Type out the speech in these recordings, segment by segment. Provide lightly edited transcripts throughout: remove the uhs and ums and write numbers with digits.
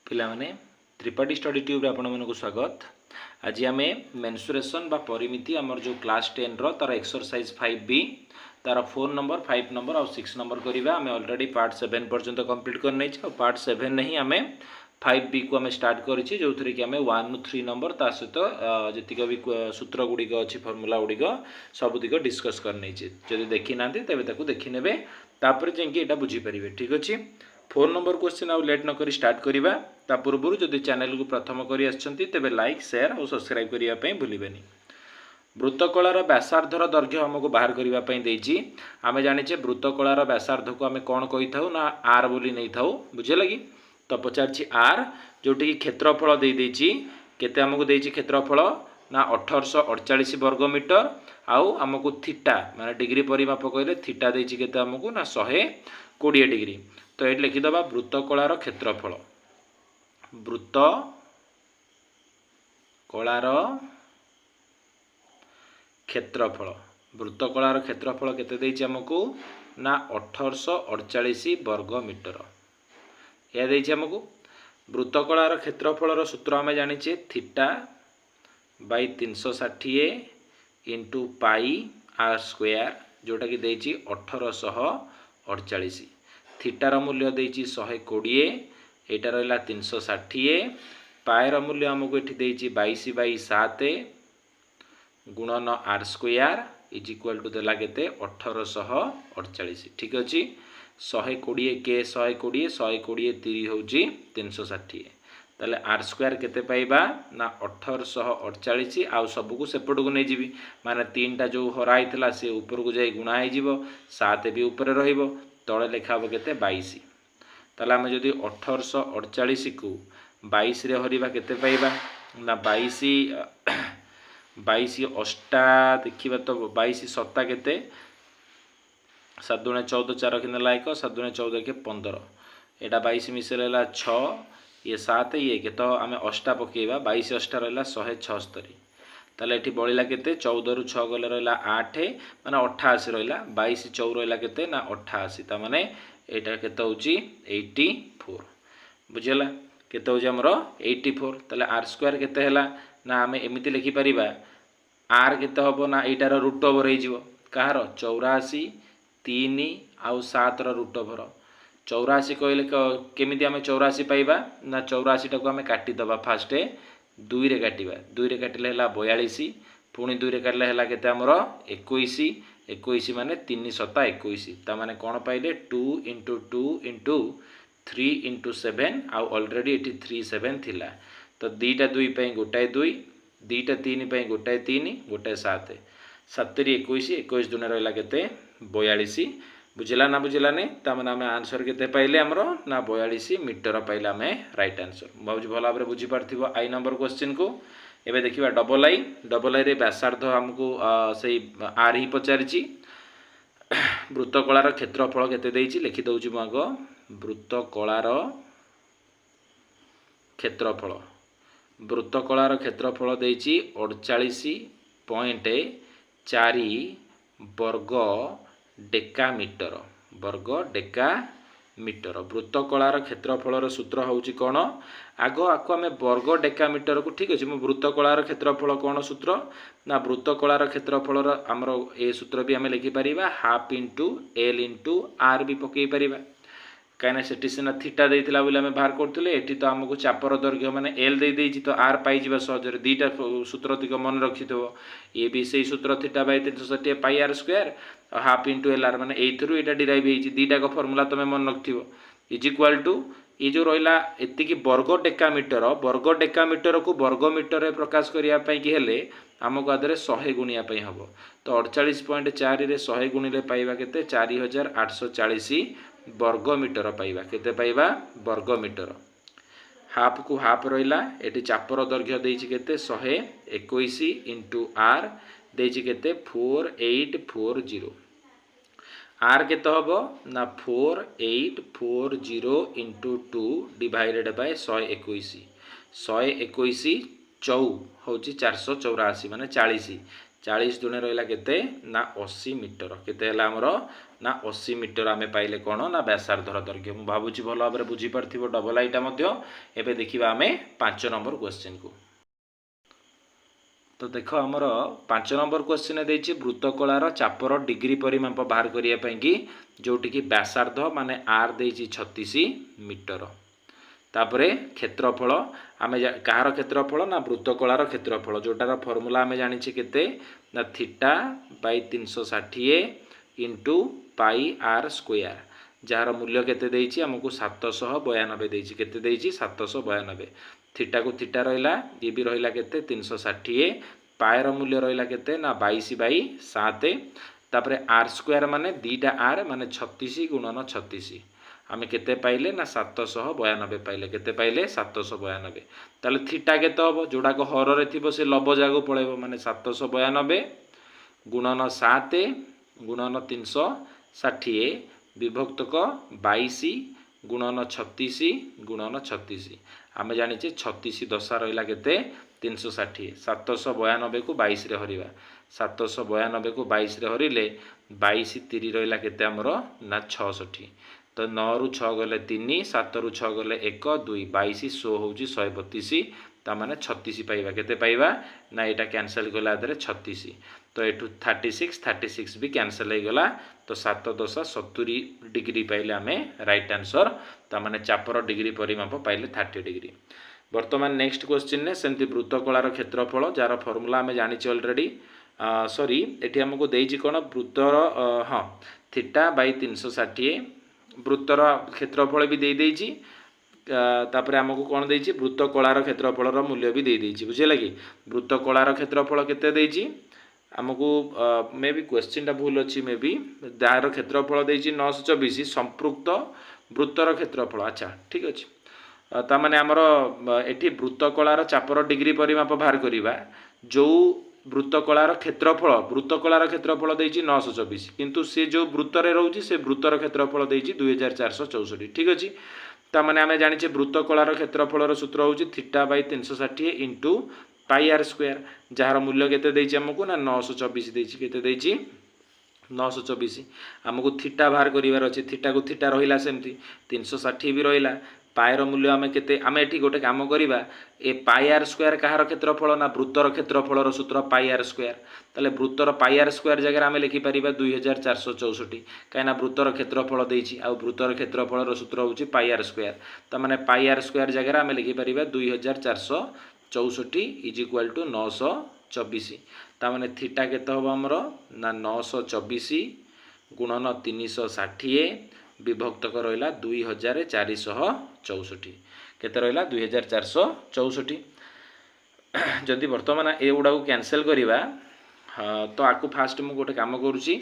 पिला माने Tripathi study tube रे आपण मानक स्वागत। आज आम मेन्सुरेशन बा परिमिति आमर जो क्लास 10 रो तार एक्सरसाइज 5B तार 4 नंबर 5 नंबर और 6 नंबर करिबा। आम ऑलरेडी पार्ट 7 पर्यंत कंप्लीट कर नै छ। पार्ट 7 ने ही आम 5B को आम स्टार्ट करिछि, जो थरे कि आम 1 नु 3 नंबर ता सहित जतिक भी सूत्र गुड़िक अछि फॉर्मूला गुड़िक सब दिक डिस्कस कर नै छ। जदि देखि नांती तबे ताकू देखि नेबे, तापर जेंकि एटा बुझी परिबे। ठीक अछि। 4 नंबर क्वेश्चन आउ लेट न करी स्टार्ट करिबा। ता पूर्व जदि चैनल को प्रथम करी आछंती तेबे लाइक शेयर और सब्सक्राइब करिया पई भूलिबेनी। वृत्तकलार व्यासार्धर दैर्घ्य हमको बाहर करिया पई देइछि। आमे जानिछे वृत्तकलार व्यासार्ध को आमे कोन कहि थाउ ना आर बोली नै थाउ, बुझे लगी। तो पचारछि आर जोटी क्षेत्रफल दे देइछि। केते हमको देइछि क्षेत्रफल ना 1848 वर्ग मीटर। आउ हमको थीटा माने डिग्री परिमाप कहले थीटा देइछि केते हमको ना 120 डिग्री। तो ये लिखिदबा वृत्तकलार क्षेत्रफल। वृत्तकलार क्षेत्रफल वृत्तकलार क्षेत्रफल केते देइछि हमको ना 1848 वर्ग मीटर। या देइछि हमको वृत्तकलार क्षेत्रफलर सूत्र आमे जानिछे theta by 360 into pi R square, जोटा कि देइछि 1848। थीटार मूल्य देइछि 120, एटा रहला 360। पाएर मूल्य हमको एठी देइछि 22/7 गुणन R square is equal to देला केते 1848। ठीक अछि। 120 के 120 120 3 होउछि 360। ताले आर स्क्वायर केते पाइबा ना 1848। आउ सबको सेपट को नै जिवि माने 3 टा जो हरा आइतला से ऊपर को जाई गुणा आइ जिवो, 7 भी ऊपर रहिबो, तळे लेखा हो केते 22। ताले हम जदि 1848 को 22 रे हरिबा केते पाइबा ना 22 अष्टा देखिबा तो 22 सत्ता केते 7 दुणे 14 4 कि नेला 1 7 दुणे 14 के 15। एटा 22 मिसेला 6 ये 7 ये के तो आमे अष्टा पकेबा 22 अष्टा रहला 176। ताले एठी बळिला केते 14 रु 6 गले रहला 8 माने 88 रहला। 22 4 रहला केते ना 88। ता माने एटा केते होची 84। बुझिला केते होची हमरो 84। ताले आर स्क्वायर केते हैला ना आमे एमिति लिखि परिबा आर केते हबो ना एटार रूट ओवर हे जिवो कहार 84 3 आउ 7 रो रूट ओवर। 84 कहले केमिति आमे 84 पाइबा ना 84 टाको आमे काटि दबा। फास्ट 2 रे काटिबा, 2 रे काटिले हैला 42, पुणी 2 रे काटले हैला केते हमरो 21। 21 माने 3 सत्ता 21। ता माने कोन पाइले 2 * 2 * 3 * 7 आउ ऑलरेडी एठी 3 7 थिला। तो 2टा 2 पई गोटाय 2, 2टा 3 पई गोटाय 3 गोटाय 7। 7 रे 21 21 दुने रहला केते 42। बुझिला ना बुझिला ने ता माने हम आंसर केते पाइले हमरो ना 42 मीटर पाइला हमें राइट आंसर। बहुत भला भाबरे बुझी पारथिबो आई नंबर क्वेश्चन को। एबे देखिबा डबल आई रे व्यासार्ध हमको सेही आर ही पचारिछि। वृत्तकलार क्षेत्रफल केते देइछि लिखि दउछि म आगो। वृत्तकलार क्षेत्रफल देइछि 48.4 वर्ग डेकामीटर। वृत्तकलार क्षेत्रफलर सूत्र होउछि कोन आगो आको आमे वर्ग डेकामीटर को। ठीक अछि। मो वृत्तकलार क्षेत्रफल कोन सूत्र ना वृत्तकलार क्षेत्रफलर हमरो ए सूत्र भी आमे लिखि परिबा half into L into R भी पकई परिबा। काइना सेठी सिना थीटा देइथिला बोले आमे बाहर करथिले, एठी तो हमको चापर दैर्घ्य माने एल देइ देइछि तो आर पाइ जिबा सहजरे। दीटा सूत्र तिक मन रखिथबो। ए बी सेही सूत्र theta by 360 pi R square और हाफ इंटू एल आर माने एइथरु एटा डिराइव हेइछि। दीटा को फार्मूला तमे मन रखथिबो इज इक्वल टू ए जो रहिला एतिकी वर्ग डेकामीटर को वर्ग मीटर रे प्रकाश करिया पई कि हेले हमको आदरे 100 गुणिया पई हबो। तो 48.4 रे 100 गुणिले पाइबा केते 4840 वर्ग मीटर पाइबा। केते पाइबा वर्ग मीटर। हाफ को हाफ रहिला एटी चापर दैर्घ्य देइछि केते 121 इंटू आर देइछि केते 4840। आर केते हबो ना 4840 इंटू 2 डिवाइडेड बाय 121। 121 चौ होउछि 484 माने 40। 40 दुणे रहा केते ना 80 मीटर केते हला हमरो ना 80 मीटर आमे पाइले कोन ना व्यासार्धर दैर्घ्य मु भाबुची भलो भाबरे बुझी परथिबो डबल आईटा मध्य एबे देखिबा आमे 5 नंबर क्वेश्चन को। तो देख आमर 5 नंबर क्वेश्चन देछि वृत्तकलार चापर डिग्री परिमाप बाहर करिया पई कि जोटी कि व्यासार्ध माने आर देछि 36 मीटर। तापरे क्षेत्रफल आमे कहार क्षेत्रफल ना वृत्तकलार क्षेत्रफल जोटार फॉर्मूला आमे जानिछि केते ना theta by 360 into pi R square जार मूल्य केते देछि हमकु 792 देछि केते देछि 792। थीटा को थीटा रहिला ये भी रहिला केते 360 पायर मूल्य रहिला केते ना 22/7 तापरे आर स्क्वायर माने दीटा आर माने 36 गुणन 36 आमे केते पाइले ना 792 पाइले केते पाइले 792। ताले थीटा केते हबो जोडा को हर रे थिबो से लब जागो पळेबो माने 792 गुणन 7 गुणन 360 विभक्तक 22 गुणन 36 गुणन 36 आमे जानिचे 36 दशा रहिला केते 360 792 को 22 रे हरिबा 792 को 22 रे हरिले 22 3 रहिला केते हमरो ना 66 तो 9 रु 6 गले 3 7 रु 6 गले 1 2 22 100 होउची 132 ता माने 36 पाइबा केते पाइबा ना एटा कैंसिल गला आदरे 36 तो एठू 36 भी कैंसिल हो गला तो 7 10 70 डिग्री पाइले आमे राइट आंसर ता माने चापर डिग्री परिमाप पाइले 30 डिग्री। वर्तमान नेक्स्ट क्वेश्चन ने सेमती वृत्तकलार क्षेत्रफल जार फॉर्मूला आमे जानि छी ऑलरेडी सॉरी एठी हमको देइछि कोन वृत्तर हां थीटा बाय 360 वृत्तर क्षेत्रफल भी दे देइछि तापरे हमको कोन देइछि वृत्तकलार क्षेत्रफलर मूल्य भी दे देइछि बुझिला कि वृत्तकलार क्षेत्रफल केते देइछि हमको मे बी क्वेश्चन टा भूल अच्छी मे बी दार क्षेत्रफल देइछि 924 संपृक्त वृत्तर क्षेत्रफल अच्छा ठीक अछि ता माने हमर एठी वृत्तकलार चापर डिग्री परिमाप बाहर करिबा जो वृत्तकलार क्षेत्रफल देइछि 924 किंतु से जो वृत्तरे रहउछि से वृत्तर क्षेत्रफल देइछि 2464 ठीक अछि ता माने आमे जानिछे वृत्तकलार क्षेत्रफलर सूत्र होउछि theta by 360 into pi R square जार मूल्य केते देइछि हमकु ना 924 देइछि केते देइछि 924 हमकु थीटा बाहर करिवार अछि थीटा को थीटा रहिला सेमती 360 भी रहिला पायर मूल्य आमे केते आमे एठी गोटे काम करिबा ए पाई आर स्क्वायर कहार क्षेत्रफल ना वृत्तर क्षेत्रफलर सूत्र पाई आर स्क्वायर ताले वृत्तर पाई आर स्क्वायर जगह आमे लिखि परिबा 2464 काइना वृत्तर क्षेत्रफल देइछि आ वृत्तर क्षेत्रफलर सूत्र होउछि पाई आर स्क्वायर ता माने पाई आर स्क्वायर जगह आमे लिखि परिबा 2464 इज इक्वल टू 924 ता माने थीटा केते होबो हमरो ना 924 गुणन 360 विभक्तक रहिला 2464 केते रहिला 2464 जदि वर्तमान ए गुडा को कैंसिल करिबा तो आकु फास्ट मु गोटे काम करूची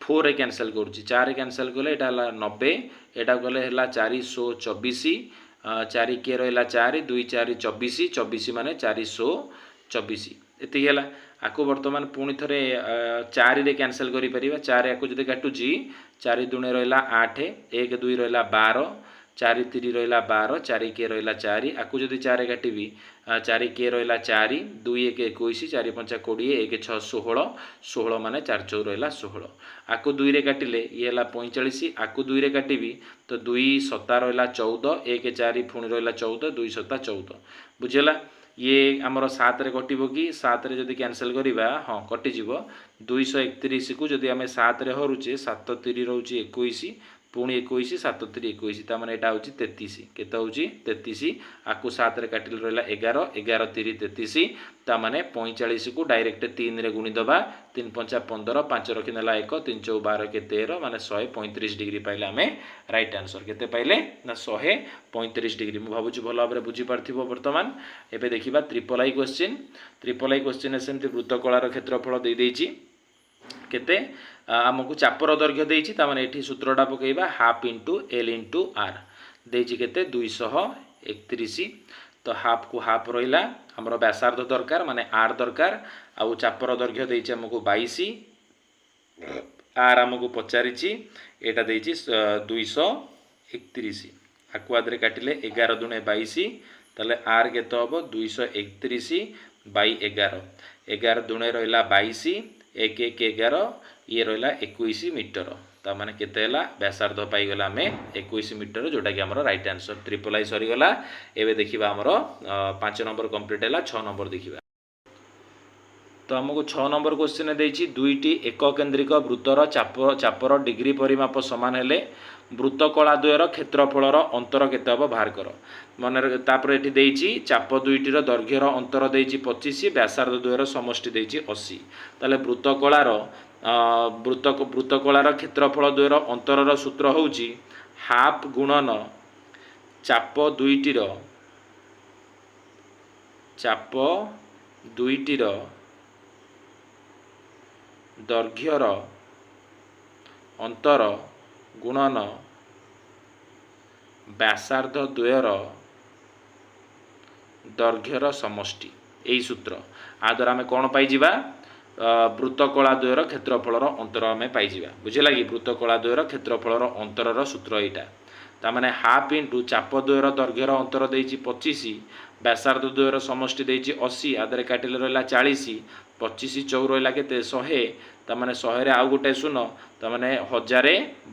4 रे कैंसिल करूची 4 रे कैंसिल कले एटा हला 90 एटा गले हला 424 4 के रहिला 4 2 4 24 24 माने 424 एति गेला आकु वर्तमान पुणी थरे 4 रे कैंसिल करि परिबा 4 आकु जदि काटुची 4 दुणे रहिला 8 1 2 रहिला 12 4 3 रहिला 12 4 के रहिला 4 आकु जदि 4 काटिबी 4 के रहिला 4 2 1 21 4 5 20 1 6 16 16 माने 4 4 रहिला 16 आकु 2 रे काटिले ये हला 45 आकु 2 रे काटिबी तो 2 7 रहिला 14 1 4 पुणी रहिला 14 2 7 14 बुझिला ये आमर 7 रे कटिबो कि 7 रे जदि कैंसिल करिबा हां कटि जिवो 231 को जदि आमे 7 रे हरुचे 7 3 रहउची 21 पुणी 21 7 3 21 ता माने एटा होची 33 केते होची 33 आकु 7 रे काटिल रहला 11 11 3 33 ता माने 45 को डायरेक्ट 3 रे गुणी दबा 3 5 15 5 रखिनेला 1 3 4 12 के 13 माने 135 डिग्री पाइले आमे राइट आंसर केते पाइले ना 135 डिग्री मु भाबुची भलो भाबरे बुझी पारथिबो वर्तमान एबे देखिबा ट्रिपल आई क्वेश्चन सेमति वृत्तकलार क्षेत्रफल दे देइची केते आमको चापर दैर्घ्य देइची ता माने एठी सूत्रटा पकेइबा half into L into R देइची केते 231 तो हाफ को हाफ रहिला हमरो व्यासार्ध दरकार माने आर दरकार आ चापर दैर्घ्य देइची हमको 22 आर हमको पचारिची एटा देइची 231 आकु आदरे काटिले 11 दुणे 22 ताले आर केते हबो 231 बाई 11 11 दुणे रहिला 22 1 1 11 ये रहा 21 मीटर ताने केते व्यासार्ध पाईगला आम 21 मीटर जोटा कि आम रईट आंसर ट्रिपल आई सरीगला। एवं देखा आमर 5 नंबर कंप्लीट है 6 नंबर देखा। तो आमको 6 नंबर क्वेश्चन देती दुईटी एक केन्द्रिक वृत्तर चापर डिग्री परिमाप सामान हेले वृत्तकला द्वयर क्षेत्रफलर अंतर केते हम बाहर कर मन ये देती चाप दुईटर दैर्घ्यर अंतर देती 25 व्यासार्ध द्वयर समष्टि देती 80 ताले वृत्तकलार वृत्तकलार क्षेत्रफल द्वयर अंतर सूत्र हूँ हाफ गुणन चाप दुईटर दैर्घ्यर अंतर गुणन व्यासार्ध द्वयर दैर्घ्यर समष्टि यही सूत्र आ द्वारा आम कौन पाइबा वृत्तकला द्वयर क्षेत्रफलर अंतर आम पाइबा बुझेगा कि वृत्तकला द्वयर क्षेत्रफलर अंतर सूत्र यहाँ ताने हाफ इंटू चाप द्वयर दैर्घ्यर अंतर देती 25 व्यासार्ध द्वयर समष्टि देती 80 आदि काटिले रहा 40 25 चौ रहा के 100 ताने 100 आउ गोटे शून्य ताने 1000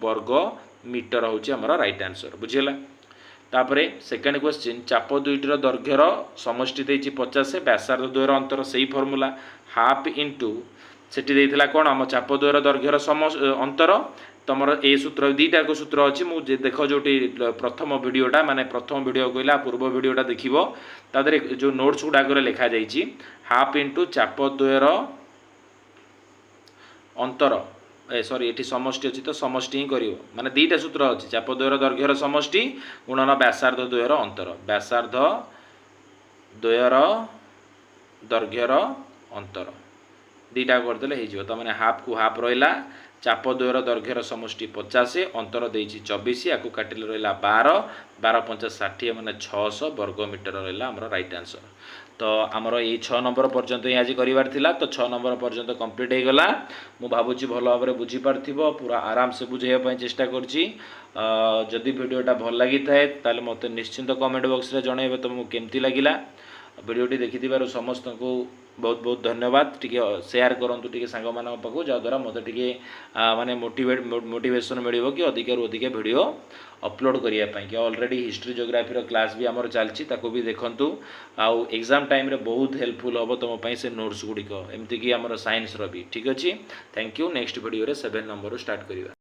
वर्ग मीटर हूँ आमर राइट आंसर बुझेगा। तापरे सेकेंड क्वेश्चन चाप दुईटर दैर्घ्यर समष्टि देती 50 व्यासार्ध द्वयर अंतर से ही फर्मूला हाफ इंटू से कौन आम चाप द्वयर दैर्घ्यर अंतर तुम ए सूत्र दीटा को सूत्र अच्छी मुझे देख जो प्रथम भिडटा माने प्रथम भिड कहला पूर्व भिडटा देखो तादे जो नोट्स गुड़ाक लिखा जाइए हाफ इंटू चाप द्वयर अंतर सॉरी ये समष्टि अच्छी तो समष्टि ही कर माने दीटा सूत्र अच्छी चाप द्वयर दैर्घ्यर समष्टि गुणन व्यासार्ध द्वयर अंतर व्यासार्ध द्वयर दैर्घ्यर अंतर दीटा करदे हो तो मैंने हाफ को हाफ रहा चाप द्वयर दैर्घ्यर समष्टि 50 अंतर देती 24 या काटिले रहा 12 12 5 60 मैंने 600 वर्ग मीटर रहा आमर राइट आंसर। तो आमर ये 6 नंबर पर्यंत ही आज करार तो 6 नंबर पर्यंत कंप्लीट हो गला मु भावुची भल भाव में बुझीपार पूरा आराम से बुझाइवाई चेष्टा करुँची जदि भिडटा भल लगी थाए ताले मत निश्चिंत कमेंट बॉक्स रे जनइबे तुमको केमती लगिला भिडटी देखि समस्त को बहुत बहुत धन्यवाद टी शेयर करूँ टी सांग मान पाक जहाँद्वारा मत टी माने मोटिवेशन मिल कि अधिक रु अधिक भिड अपलोड करने कि ऑलरेडी हिस्ट्री ज्योग्राफी क्लास भी आमर चलती भी देखूँ आउ एग्जाम टाइम रे बहुत हेल्पफुल हम तुम से नोट्स गुड़िक एमती कि आमर साइंस भी ठीक अच्छे। थैंक यू नेक्स्ट वीडियो रे 7 नंबर स्टार्ट करिया।